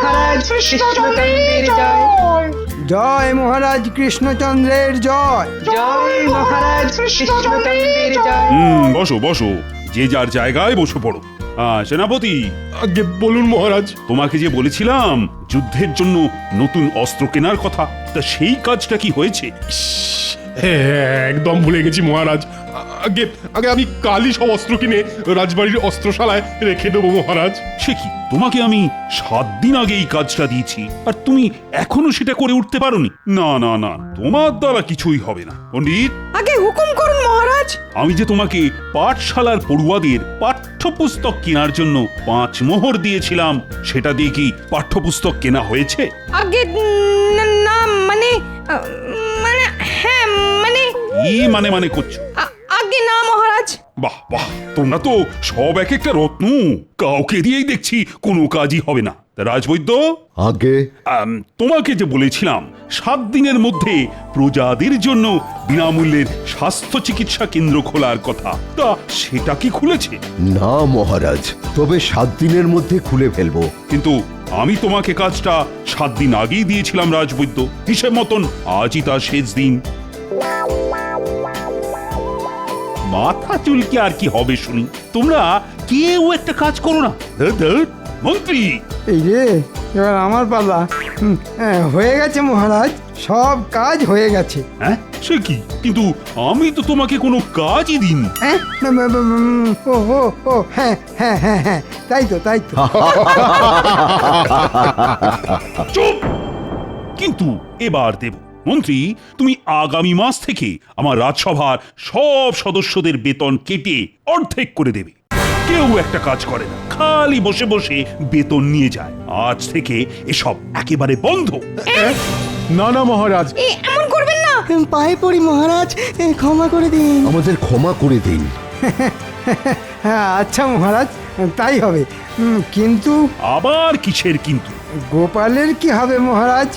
মহারাজ কৃষ্ণচন্দ্রের জয়। জয় মহারাজ কৃষ্ণচন্দ্রের জয়। জয় মহারাজ কৃষ্ণচন্দ্রের জয়। বসো বসো, যে যার জায়গায় বসে পড়ো। সেনাপতি, আগে বলুন মহারাজ। তোমাকে যে বলেছিলাম যুদ্ধের জন্য নতুন অস্ত্র কেনার কথা, তা সেই কাজটা কি হয়েছে? হ্যাঁ, একদম ভুলে গেছি মহারাজ। আগে আগে আমি কালই সব অস্ত্র কিনে রাজবাড়ির অস্ত্রশালায় রেখে দেবো মহারাজ। সে কি, তোমাকে আমি 7 দিন আগে এই কাজটা দিয়েছি আর তুমি এখনো সেটা করে উঠতে পারোনি? না না না, তোমার দ্বারা কিছুই হবে না। পণ্ডিত, আগে হুকুম করুন মহারাজ। আমি যে তোমাকে পাঠশালার পড়ুয়াদের পাঠ্যপুস্তক কেনার জন্য 5 মোহর দিয়েছিলাম, সেটা দিয়ে কি পাঠ্যপুস্তক কেনা হয়েছে? আগে না মানে মানে হ্যাঁ মানে কি মানে করছো? আগে না মহারাজ। বাহ বাহ, তোমরা তো সব এক একটা রত্ন, কাউকে দিয়েই দেখছি কোনো কাজই হবে না। তা রাজবৈদ্য, আগে তোমাকে যে বলেছিলাম 7 দিনের মধ্যে প্রজাদের জন্য বিনামূল্যের স্বাস্থ্য চিকিৎসা কেন্দ্র খোলার কথা, তা সেটা কি খুলেছে? না মহারাজ, তবে 7 দিনের মধ্যে খুলে ফেলবো। কিন্তু আমি তোমাকে কাজটা 7 দিন আগেই দিয়েছিলাম রাজবৈদ্য, হিসেব মতন আজই তার শেষ দিন। মাথা চুলকে আর কি হবে শুনি, তোমরা কেউ একটা কাজ করো না। মন্ত্রী, এই রে, এবার আমার পালা। হয়ে গেছে মহারাজ, সব কাজ হয়ে গেছে। হ্যাঁ সে কি, কিন্তু আমি তো তোমাকে কোনো কাজই দিইনি। হ্যাঁ, ও ও ও হ্যাঁ হ্যাঁ হ্যাঁ হ্যাঁ, তাই তো তাই তো। চুপ! কিন্তু এবার দেব। মন্ত্রী, তুমি আগামী মাস থেকে আমার রাজসভার সব সদস্যদের বেতন কেটে অর্ধেক করে দেবে। কেউ একটা কাজ করে না, খালি বসে বসে বেতন নিয়ে যায়। আজ থেকে এসব একেবারে বন্ধ। না না মহারাজ, এমন করবেন না। পায়ে পড়ি মহারাজ, ক্ষমা করে দিন। আমাদের ক্ষমা করে দিন। হ্যাঁ আচ্ছা মহারাজ, তাই হবে। কিন্তু আবার কিসের কিন্তু? গোপালের কি হবে মহারাজ?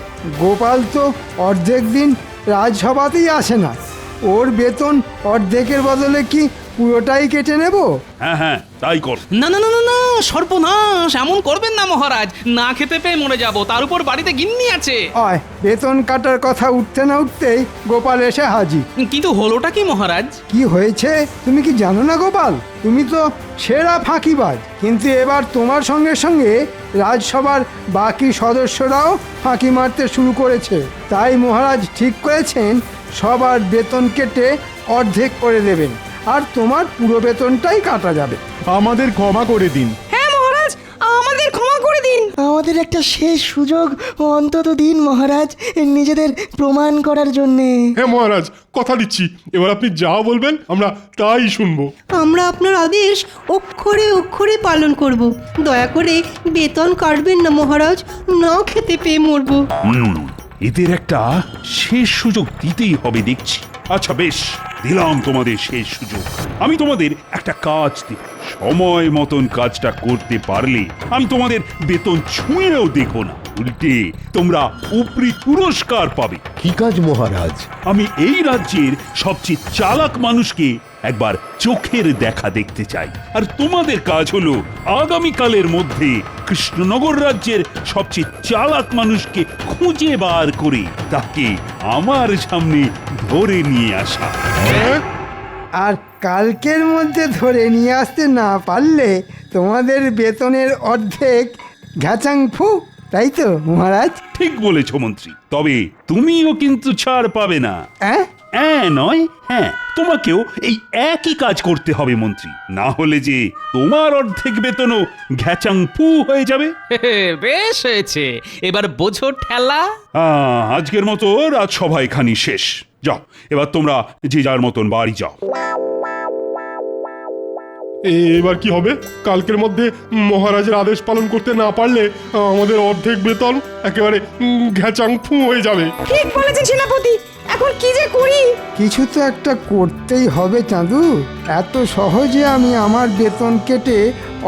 গোপাল তো অর্ধেক দিন রাজসভাতেই আসে না। ওর বেতন অর্ধেকের বদলে কি পুরোটাই কেটে নেব? হ্যাঁ হ্যাঁ, তাই কর। না না না না না, সর্বনাশ, এমন করবেন না মহারাজ। না খেতে পেয়ে মরে যাব, তার উপর বাড়িতে গিন্নি আছে। অয়, বেতন কাটার কথা উঠতে না উঠতেই গোপাল এসে হাজির। কিন্তু হলোটা কি মহারাজ? কি হয়েছে তুমি কি জানো না গোপাল? তুমি তো সেরা ফাঁকিবাজ, কিন্তু এবার তোমার সঙ্গে সঙ্গে রাজসভার বাকি সদস্যরাও ফাঁকি মারতে শুরু করেছে। তাই মহারাজ ঠিক করেছেন সবার বেতন কেটে অর্ধেক করে দেবেন, আর তোমার পুরো বেতনটাই কাটা যাবে। আমাদের ক্ষমা করে দিন। হ্যাঁ মহারাজ, আমাদের ক্ষমা করে দিন। আমাদের একটা শেষ সুযোগ অন্তত দিন মহারাজ, নিজেদের প্রমাণ করার জন্যে। হ্যাঁ মহারাজ, কথা দিচ্ছি, এবার আপনি যা বলবেন আমরা তাই শুনবো। আমরা আপনার আদেশ অক্ষরে অক্ষরে পালন করব। দয়া করে বেতন কাটবেন না মহারাজ, না খেতে পেয়ে মরবো। এদের একটা শেষ সুযোগ দিতেই হবে দেখছি। আচ্ছা বেশ, দিলাম তোমাদের শেষ সুযোগ। আমি তোমাদের একটা কাজ দেব, সময় মতন কাজটা করতে পারলে আমি তোমাদের বেতন ছুঁয়েও দেখো না, উল্টে তোমরা উপরি পুরস্কার পাবে। কি কাজ মহারাজ? আমি এই রাজ্যের সবচেয়ে চালাক মানুষকে একবার চোখের দেখা দেখতে চাই, আর তোমাদের কাজ হলো আগামীকালের মধ্যে কৃষ্ণনগর রাজ্যের সবচেয়ে চালাক মানুষকে খুঁজে বার করে তাকে আমার সামনে ধরে নিয়ে আসা। আর কালকের মধ্যে ধরে নিয়ে আসতে না পারলে তোমাদের বেতনের অর্ধেক ঘ্যাচাং ফু, তাই তো মহারাজ? ঠিক বলেছ মন্ত্রী, তবে তুমিও কিন্তু ছাড় পাবে না। নয়, হ্যাঁ, তোমাকেও এই একই কাজ করতে হবে মন্ত্রী, না হলে যে তোমার অর্ধেক বেতনও ঘ্যাচাং ফু হয়ে যাবে। বেশ হয়েছে, এবার বোঝো ঠেলা। আজকের মতো রাজসভা এখানেই শেষ। যাও, এবার তোমরা যে যার মতন বাড়ি যাও। এবার কি হবে? কালকের মধ্যে মহারাজের আদেশ পালন করতে না পারলে আমাদের অর্ধেক বেতন একেবারে ঘ্যাচাং ফু হয়ে যাবে। ঠিক বলেছেন সেনাপতি, এখন কি যে করি? কিছু তো একটা করতেই হবে চাঁদু, এত সহজে আমি আমার বেতন কেটে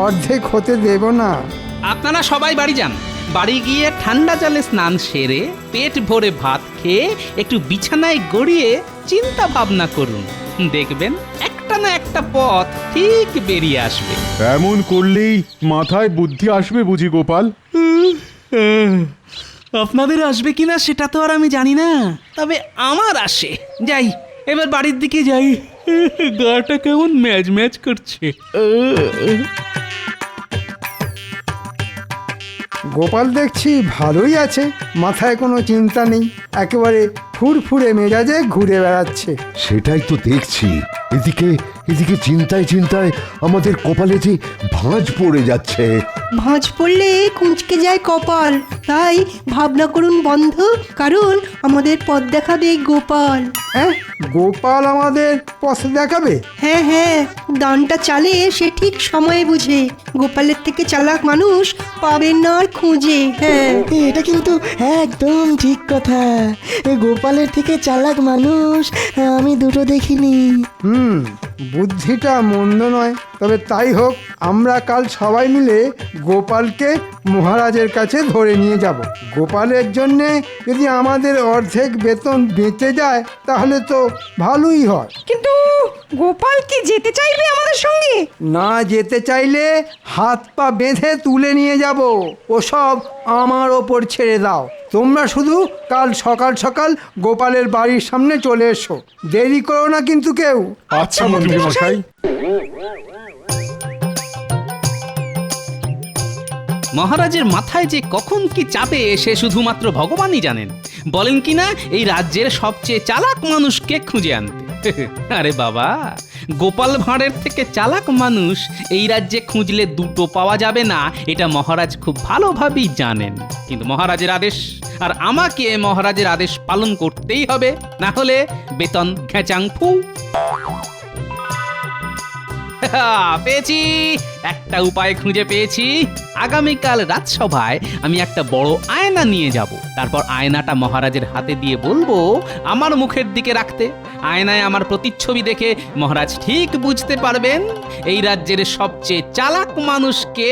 অর্ধেক হতে দেব না। আপনারা সবাই বাড়ি যান, বাড়ি গিয়ে ঠান্ডা জলে স্নান সেরে পেট ভরে ভাত খেয়ে একটু বিছানায় গড়িয়ে চিন্তা ভাবনা করুন, দেখবেন একটা না একটা পথ ঠিক বেরিয়ে আসবে। এমন করলেই মাথায় বুদ্ধি আসবে বুঝি গোপাল? আপনাদের আসবে কিনা সেটা তো আর আমি জানি না, তবে আমার আসে। যাই, এবার বাড়ির দিকে যাই। গাটা কেমন ম্যাজ ম্যাজ করছে। গোপাল দেখছি ভালোই আছে, মাথায় কোনো চিন্তা নেই, একেবারে ফুরফুরে মেজাজে ঘুরে বেড়াচ্ছে। সেটাই তো দেখছি। এদিকে এদিকে চিন্তায় চিন্তায় আমাদের কপালে যে ভাঁজ পড়ে যাচ্ছে। ভাঁজ পড়লে কুঁচকে যায় কপাল, তাই ভাবনা করুন বন্ধু, কারণ আমাদের পথ দেখাবে গোপাল। হ্যাঁ, গোপাল আমাদের পথ দেখাবে? হ্যাঁ হ্যাঁ, দানটা চালে সে ঠিক সময়ে বুঝে। গোপালের থেকে চালাক মানুষ পাবেন না আর খুঁজে। হ্যাঁ, এটা কিন্তু একদম ঠিক কথা। গোপালের থেকে চালাক মানুষ আমি দুটো দেখিনি। বুদ্ধিটা মন্দ নয়, তবে তাই হোক, আমরা কাল সবাই মিলে গোপালকে মহারাজের কাছে ধরে নিয়ে যাব। গোপালের জন্যে যদি আমাদের অর্ধেক বেতন বেঁচে যায় তাহলে তো ভালোই হয়। কিন্তু গোপাল কি যেতে চাইবে আমাদের সঙ্গে? না যেতে চাইলে হাত পা বেঁধে তুলে নিয়ে যাব, ওসব আমার ওপর ছেড়ে দাও। তোমরা শুধু কাল সকাল সকাল গোপালের বাড়ির সামনে চলে এসো, দেরি করো না কিন্তু কেউ। আচ্ছা মন্ত্রী মশাই। মহারাজের মাথায় যে কখন কি চাপে সে শুধুমাত্র ভগবানই জানেন। বলেন কিনা এই রাজ্যের সবচেয়ে চালাক মানুষকে খুঁজে আনতে। আরে বাবা, গোপাল ভাঁড়ের থেকে চালাক মানুষ এই রাজ্যে খুঁজলে দুটো পাওয়া যাবে না, এটা মহারাজ খুব ভালোভাবেই জানেন। কিন্তু মহারাজের আদেশ, আর আমাকে মহারাজের আদেশ পালন করতেই হবে, না হলে বেতন ঘেঁচাং ফু। পেয়েছি, একটা উপায় খুঁজে পেয়েছি। আগামীকাল রাজসভায় আমি একটা বড় আয়না নিয়ে যাব, তারপর আয়নাটা মহারাজের হাতে দিয়ে বলবো আমার মুখের দিকে রাখতে। আয়নায় আমার প্রতিচ্ছবি দেখে মহারাজ ঠিক বুঝতে পারবেন এই রাজ্যের সবচেয়ে চালাক মানুষকে।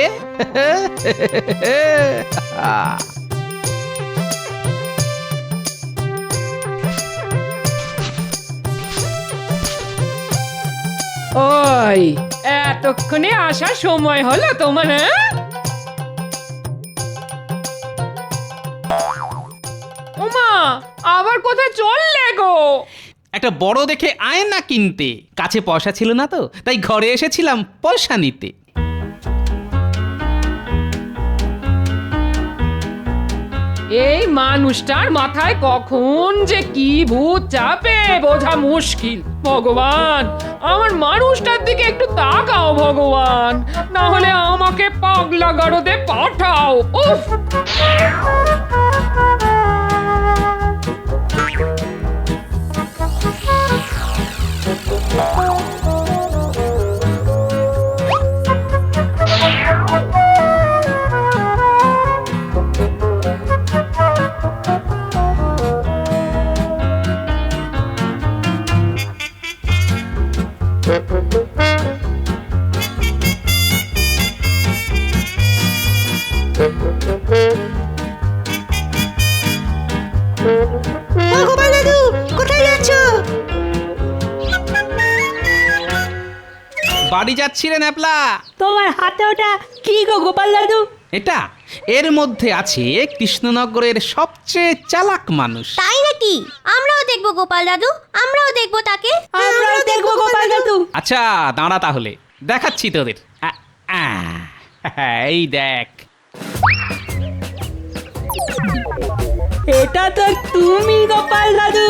ওই এতক্ষণে আসার সময় হলো তোমার? ওমা, আবার কোথায় চললে গো? একটা বড় দেখে আয়না কিনতে। কাছে পয়সা ছিল না তো, তাই ঘরে এসেছিলাম পয়সা নিতে। এই মানুষটার মাথায় কখন যে কি ভূত চাপে বোঝা মুশকিল। ভগবান, আমার মানুষটার দিকে একটু তাকাও ভগবান, না হলে আমাকে পাগলা গারদে পাঠাও। উফ! গোপাল দাদু, কোথায় যাচ্ছ? বাড়ি যাচ্ছিলেন আপলা? তোমার হাতে ওটা কি গো গোপাল দাদু? এটা এর মধ্যে আছে কৃষ্ণনগরের সবচেয়ে চালাক মানুষ। তাই নাকি? আমরাও দেখবো গোপাল দাদু, আমরাও দেখবো তাকে। আমরাও দেখবো গোপাল দাদু। আচ্ছা দাঁড়া, তাহলে দেখাচ্ছি তোদের। এই দেখ। এটা তো তুমি গোপাল দাদু।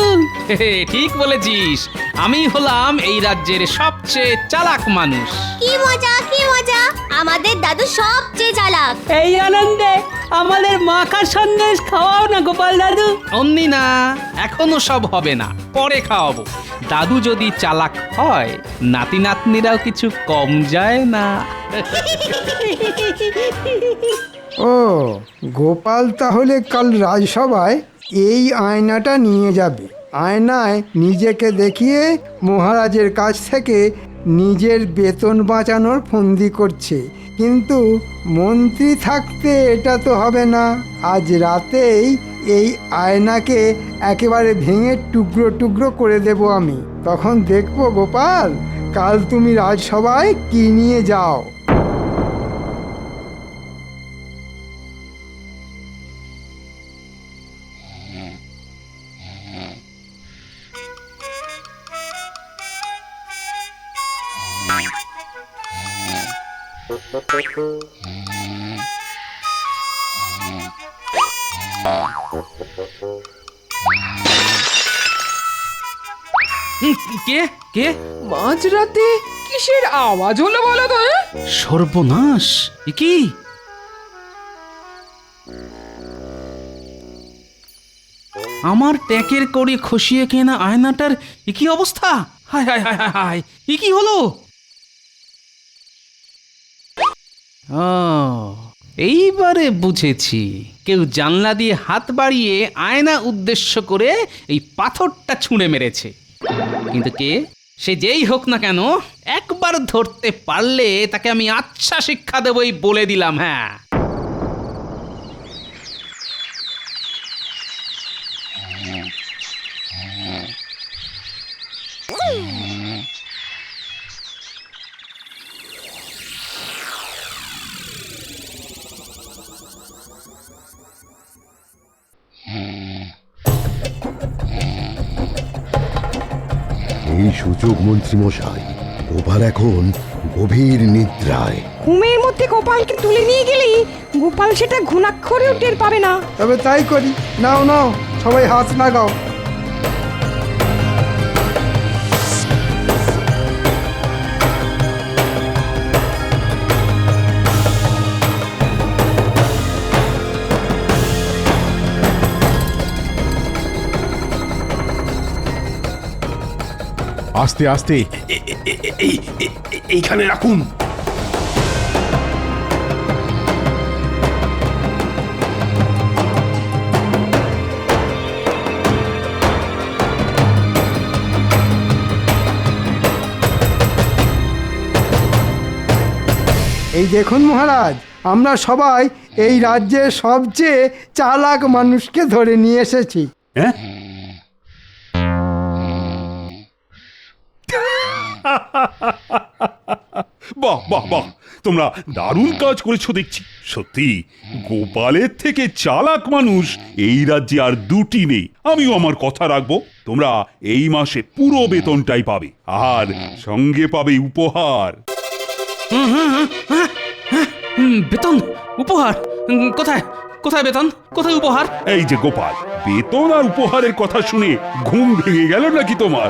ঠিক বলেছিস, আমি হলাম এই রাজ্যের সবচেয়ে চালাক মানুষ। কি মজা, কি মজা! আমাদের দাদু সবচেয়ে চালাক। এই আনন্দে আমাদের মাখা সন্দেশ খাওয়াও না গোপাল দাদু। অমনি না, এখনো সব হবে না, পরে খাওয়াবো। দাদু যদি চালাক হয়, নাতি নাতনিরাও কিছু কম যায় না। ও, গোপাল তাহলে কাল রাজসভায় এই আয়নাটা নিয়ে যাবে। আয়নায় নিজেকে দেখিয়ে মহারাজের কাছ থেকে নিজের বেতন বাঁচানোর ফন্দি করছে। কিন্তু মন্ত্রী থাকতে এটা তো হবে না। আজ রাতেই এই আয়নাকে একেবারে ভেঙে টুকরো টুকরো করে দেব আমি। তখন দেখবো গোপাল, কাল তুমি রাজসভায় কি নিয়ে যাও। কে কে মাঝরাতে কিসের আওয়াজ হলো বলো তো? সর্বনাশ! এ কি? আমার ট্যাকের করে খসিয়ে কেনা আয়নাটার এ কি অবস্থা? হায় হায় হায় হায় হায়! এ কি হলো? ও, এইবারে বুঝেছি। কেউ জানলা দিয়ে হাত বাড়িয়ে আয়না উদ্দেশ্য করে এই পাথরটা ছুঁড়ে মেরেছে। কিন্তু কে? সে যেই হোক না কেন, একবার ধরতে পারলে তাকে আমি আচ্ছা শিক্ষা দেবই বলে দিলাম। হ্যাঁ, এই সুযোগ মন্ত্রী মশাই, গোপাল এখন গভীর নিদ্রায়। ঘুমের মধ্যে গোপালকে তুলে নিয়ে গেলে গোপাল সেটা ঘুণাক্ষরেও টের পাবে না। তবে তাই করি। নাও নাও, সবাই হাত লাগাও। আস্তে আস্তে এইখানে রাখুন। এই দেখুন মহারাজ, আমরা সবাই এই রাজ্যের সবচেয়ে চালাক মানুষকে ধরে নিয়ে এসেছি। হ্যাঁ? বাহ বাহ বাহ, তোমরা দারুণ কাজ করেছো দেখছি। সত্যি গোপালের থেকে চালাক মানুষ এই রাজ্যে আর দুটি নেই। আমিও আমার কথা রাখবো। তোমরা এই মাসে পুরো বেতনটাই পাবে, আর সঙ্গে পাবে উপহার। বেতন? উপহার? কোথায় কোথায় বেতন? কোথায় উপহার? এই যে গোপাল, বেতন আর উপহারের কথা শুনে ঘুম ভেঙে গেল নাকি তোমার?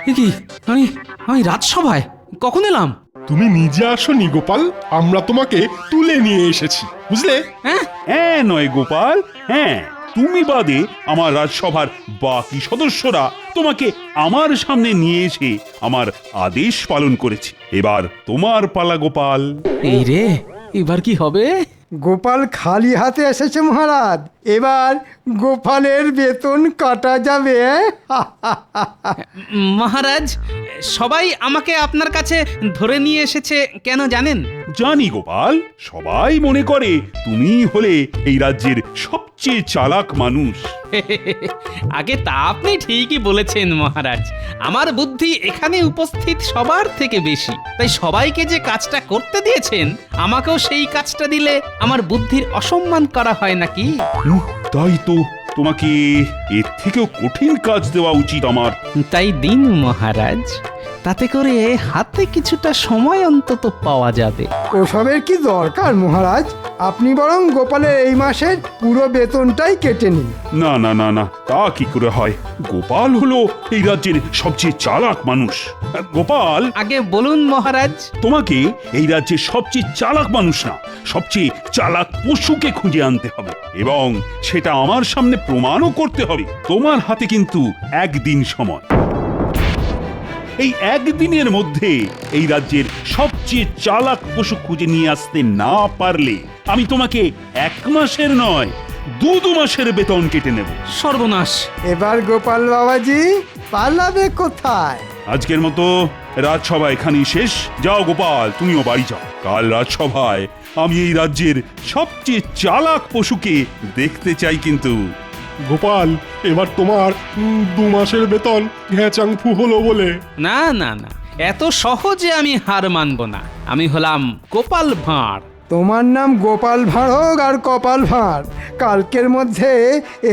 এ কি, আমি আমি রাজসভায় কখন এলাম? তুমি নিজে আসনি গোপাল, আমরা তোমাকে তুলে নিয়ে এসেছি, বুঝলে? হ্যাঁ হ্যাঁ নয় গোপাল, হ্যাঁ, তুমি বাদে আমার রাজসভার বাকি সদস্যরা তোমাকে আমার সামনে নিয়ে এসে আমার আদেশ পালন করেছে। এবার তোমার পালা গোপাল। এই রে, এবার কি হবে? গোপাল খালি হাতে এসেছে মহারাজ, এবার গোপালের বেতন কাটা যাবে। মহারাজ, সবাই আমাকে আপনার কাছে ধরে নিয়ে এসেছে কেন জানেন? জানি গোপাল, সবাই মনে করে তুমি হলে এই রাজ্যের সবচেয়ে চালাক মানুষ। আগে তা আপনি ঠিকই বলেছেন মহারাজ। আমার বুদ্ধি এখানে উপস্থিত সবার থেকে বেশি, তাই সবাইকে যে কাজটা করতে দিয়েছেন, আমাকেও সেই কাজটা দিলে আমার বুদ্ধির অসম্মান করা হয় নাকি? তাই তো, তোমাকে এর থেকেও কঠিন কাজ দেওয়া উচিত আমার। তাই দিন মহারাজ, তাতে করে হাতে কিছুটা সময় অন্তত পাওয়া যাবে। ওসবের কি দরকার মহারাজ? আপনি বরং গোপালের এই মাসের পুরো বেতনটাই কেটে নিন। না না না না, তা কি করে হয়? গোপাল হলো এই রাজ্যের সবচেয়ে চালাক মানুষ। গোপাল, আগে বলুন মহারাজ। তোমাকে এই রাজ্যের সবচেয়ে চালাক মানুষ না, সবচেয়ে চালাক পশুকে খুঁজে আনতে হবে, এবং সেটা আমার সামনে প্রমাণও করতে হবে। তোমার হাতে কিন্তু একদিন সময়। এই একদিনের মধ্যে এই রাজ্যের সবচেয়ে চালাক পশু খুঁজে নিয়ে আসতে না পারলে আমি তোমাকে 1 মাসের নয় 2 মাসের বেতন কেটে নেব। সর্বনাশ! এবার গোপাল বাবাজি পালাবে কোথায়? আজকের মতো রাজসভা এখানেই শেষ। যাও গোপাল, তুমিও বাড়ি যাও। কাল রাজসভায় আমি এই রাজ্যের সবচেয়ে চালাক পশুকে দেখতে চাই। কিন্তু গোপাল, এবার তোমার 2 মাসের বেতন ঘ্যাচাংফু হলো বলে। না না না, এত সহজে আমি হার মানব না। আমি হলাম গোপাল ভাঁড়, তোমার নাম গোপাল ভাঁড় আর কপাল ভাঁড়। কালকের মধ্যে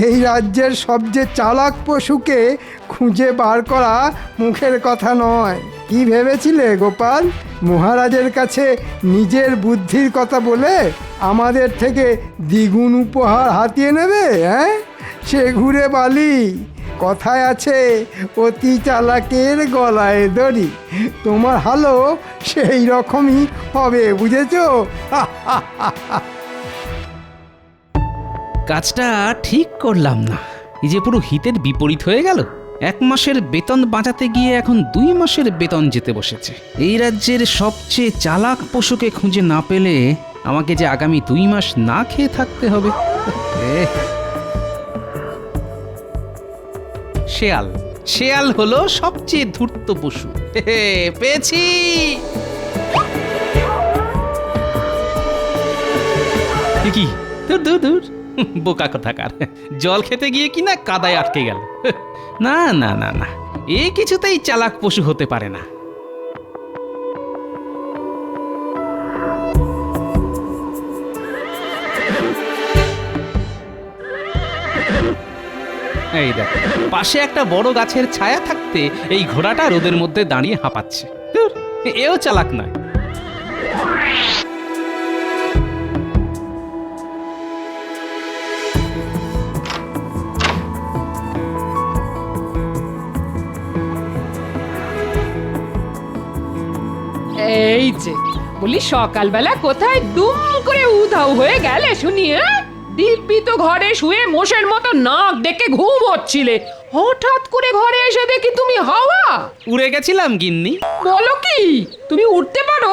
এই রাজ্যের সবচেয়ে চালাক পশুকে খুঁজে বার করা মুখের কথা নয়। কি ভেবেছিলে গোপাল? মহারাজের কাছে নিজের বুদ্ধির কথা বলে আমাদের থেকে দ্বিগুণ উপহার হাতিয়ে নেবে? হ্যাঁ, সে ঘুরে বালি। কথায় আছে, অতি চালাকের গলায় দড়ি। তোমার হালও সেই রকমই হবে, বুঝেছো? কাজটা ঠিক করলাম না, এই যে পুরো হিতের বিপরীত হয়ে গেল। 1 মাসের বেতন বাঁচাতে গিয়ে এখন 2 মাসের বেতন যেতে বসেছে। এই রাজ্যের সবচেয়ে চালাক পশুকে খুঁজে না পেলে আমাকে যে আগামী 2 মাস না খেয়ে থাকতে হবে। শেয়াল, শেয়াল হলো সবচেয়ে ধূর্ত পশু। পেয়েছি। কি দূর দূর দূর, বোকা কোথাকার। জল খেতে গিয়ে কিনা কাদায় আটকে গেল। না না না না, এ কিছুতেই চালাক পশু হতে পারে না। এই দেখ, পাশে একটা বড় গাছের ছায়া থাকতে এই ঘোড়াটা রোদের মধ্যে দাঁড়িয়ে হাঁপাচ্ছে। ধুর, এও চালাক নয়। এই যে বলি, সকালবেলা কোথায় দুম করে উধাও হয়ে গেলে শুনি? দিব্যি তো ঘরে শুয়ে মোষের মতো নাক ডেকে ঘুম হচ্ছিলে, হঠাৎ করে ঘরে এসে দেখি তুমি হাওয়া। উড়ে গেছিলাম গিন্নি। বলো কি, তুমি উঠতে পারো?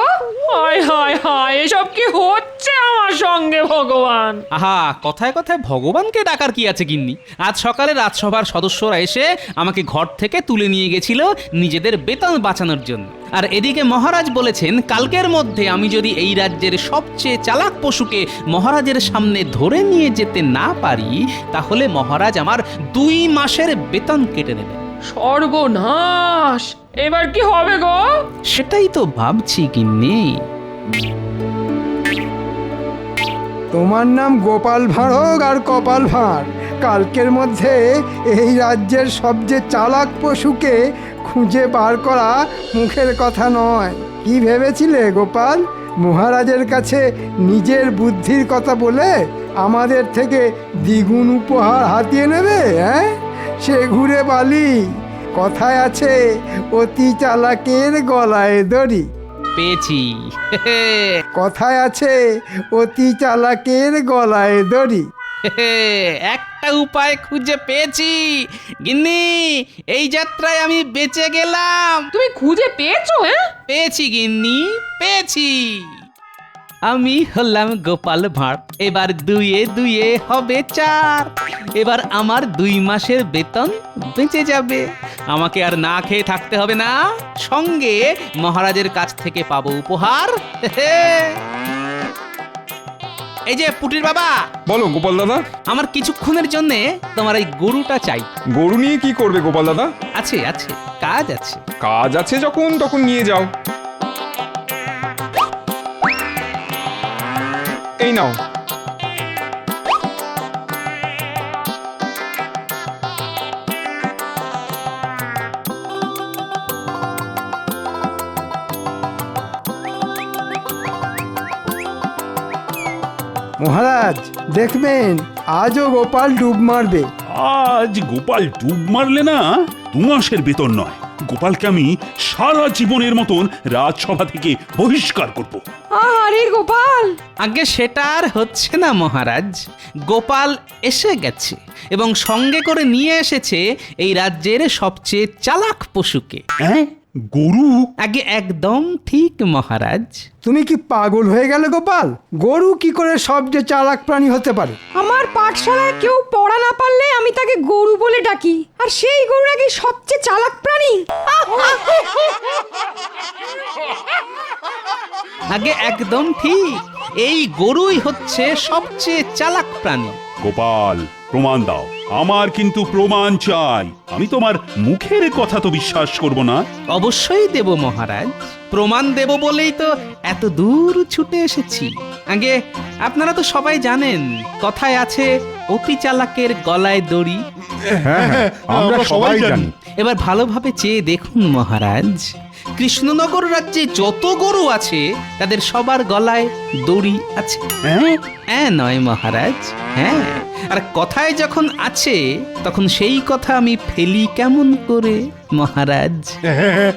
হায় হায় হায়, এসব কি হচ্ছে আমার সঙ্গে ভগবান? আহা, কথায় কথায় ভগবানকে ডাকার কি আছে গিন্নি? আজ সকালে রাজসভার সদস্যরা এসে আমাকে ঘর থেকে তুলে নিয়ে গেছিল নিজেদের বেতন বাঁচানোর জন্য। আর এদিকে মহারাজ বলেছেন, কালকের মধ্যে আমি যদি এই রাজ্যের সবচেয়ে চালাক পশুকে মহারাজের সামনে ধরে নিয়ে যেতে না পারি, তাহলে মহারাজ আমার 2 মাসের বেতন কেটে নেবেন। সর্বনাশ, এবার কি হবে গো? সেটাই তো ভাবছি গিন্নি। তোমার নাম গোপাল ভাঁড় আর কপাল ভাঁড়। কালকের মধ্যে এই রাজ্যের সবচেয়ে চালাক পশুকে খুঁজে বার করা মুখের কথা নয়। কি ভেবেছিলে গোপাল? মহারাজের কাছে নিজের বুদ্ধির কথা বলে আমাদের থেকে দ্বিগুণ উপহার হাতিয়ে নেবে? হ্যাঁ, সে ঘুরে বালি। কথায় আছে, অতি চালাকের গলায় দড়ি। পেয়েছি। কথায় আছে, অতি চালাকের গলায় দড়ি। একটা উপায় খুঁজে পেয়েছি গিন্নি, এই যাত্রায় আমি বেঁচে গেলাম। তুমি খুঁজে পেয়েছো? পেয়েছি গিন্নি, পেয়েছি। আমি হলাম গোপাল ভাঁড়, এবার 2 2 হবে 4। এবার আমার 2 মাসের বেতন বেঁচে যাবে। আমাকে আর না খেয়ে থাকতে হবে না, সঙ্গে মহারাজের কাছ থেকে পাবো উপহার। এই যে পুটির বাবা। বলো গোপাল দাদা। আমার কিছুক্ষণের জন্য তোমার এই গরুটা চাই। গরু নিয়ে কি করবে গোপাল দাদা? আছে আছে, কাজ আছে। কাজ আছে যখন, তখন নিয়ে যাও। এই নাও। মহারাজ দেখবেন, আজও গোপাল ডুব মারবে। আজ গোপাল ডুব মারলে না 2 মাসের বেতন নয়, গোপালকে আমি সারা জীবনের মতন রাজসভা থেকে বহিষ্কার করব। আরে গোপাল! আগে সেটা আর হচ্ছে না মহারাজ। গোপাল এসে গেছে এবং সঙ্গে করে নিয়ে এসেছে এই রাজ্যের সবচেয়ে চালাক পশুকে। হ্যাঁ, গরু? আগে একদম ঠিক মহারাজ। তুমি কি পাগল হয়ে গেলে গোপাল? গরু কি করে সবচেয়ে চালাক প্রাণী হতে পারে? আমার পাঠশালায় কেউ পড়া না পারলে আমি তাকে গরু বলে ডাকি, আর সেই গরু নাকি সবচেয়ে চালাক প্রাণী। আগে একদম ঠিক, এই গরুই হচ্ছে সবচেয়ে চালাক প্রাণী। গোপাল, প্রমাণ দাও। আমার কিন্তু প্রমাণ চাই। আমি তোমার মুখের কথা তো বিশ্বাস করব না। অবশ্যই দেব মহারাজ, প্রমাণ দেব বলেই তো এত দূর ছুটে এসেছি। আগে আপনারা তো সবাই জানেন, কথায় আছে অতি চালাকের গলায় দড়ি। হ্যাঁ হ্যাঁ আমরা সবাই জানি। এবার ভালোভাবে চেয়ে দেখুন মহারাজ, কৃষ্ণনগর রাজ্যে যত গরু আছে তাদের সবার গলায় দড়ি আছে। হ্যাঁ নয় মহারাজ, হ্যাঁ। আর কথায় যখন আছে তখন সেই কথা আমি ফেলি কেমন করে মহারাজ? হ্যাঁ,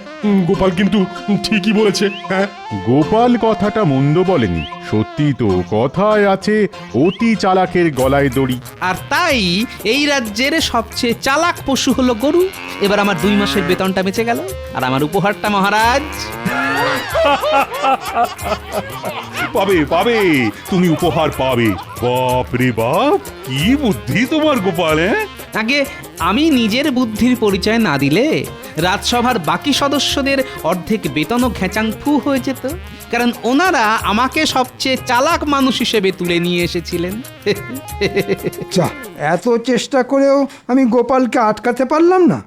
গোপাল কিন্তু ঠিকই বলেছে। হ্যাঁ, গোপাল কথাটা মন্দ বলেনি, সত্যি তো কথায় আছে অতি চালাকের গলায় দড়ি। আর তাই এই রাজ্যের সবচেয়ে চালাক পশু হলো গরু। এবার আমার 2 মাসের বেতনটা বেঁচে গেল, আর আমার উপহারটা মহারাজ। পাবে পাবে, তুমি উপহার পাবে। বাপ রে বাপ, কি বুদ্ধি তোমার গোপাল! আগে আমি নিজের বুদ্ধির পরিচয় না দিলে রাজসভার বাকি সদস্যদের অর্ধেক বেতনও ঘেচাংফু হয়ে যেত, কারণ ওনারা আমাকে সবচেয়ে চালাক মানুষ হিসেবে তুলে নিয়ে এসেছিলেন। যা, এত চেষ্টা করেও আমি গোপালকে আটকাতে পারলাম না।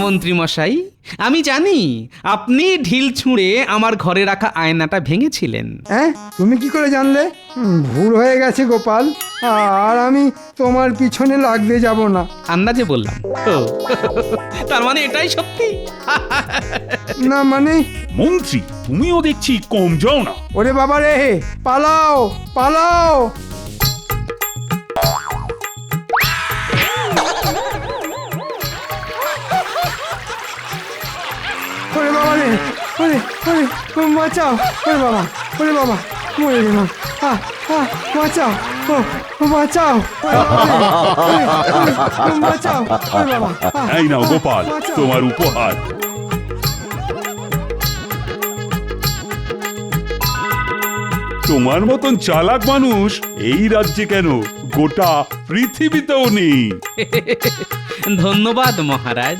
মন্ত্রী মশাই, আমি জানি আপনি ঢিল ছুঁড়ে আমার ঘরে রাখা আয়নাটা ভেঙেছিলেন। হ্যাঁ, তুমি কি করে জানলে? ভুল হয়ে গেছে গোপাল, আর আমি তোমার পিছনে লাগতে যাব না। আন্দাজে বললাম। ও, তার মানে এটাই সত্যি? না মানে মন্ত্রী, তুমিও দেখছি কম যাও না। ওরে বাবা রে, পালাও পালাও! ওরে বাবা রে, ওরে ওরে, বাঁচাও! ওরে বাবা, ওরে বাবা, মরে গেলাম। বাঁচাও, ও বাঁচাও, বাঁচাও! ওরে বাবা! এই নাও গোপাল, তোমার উপহার। তোমার মতন চালাক মানুষ এই রাজ্যে কেন, গোটা পৃথিবীতেও নেই। ধন্যবাদ মহারাজ।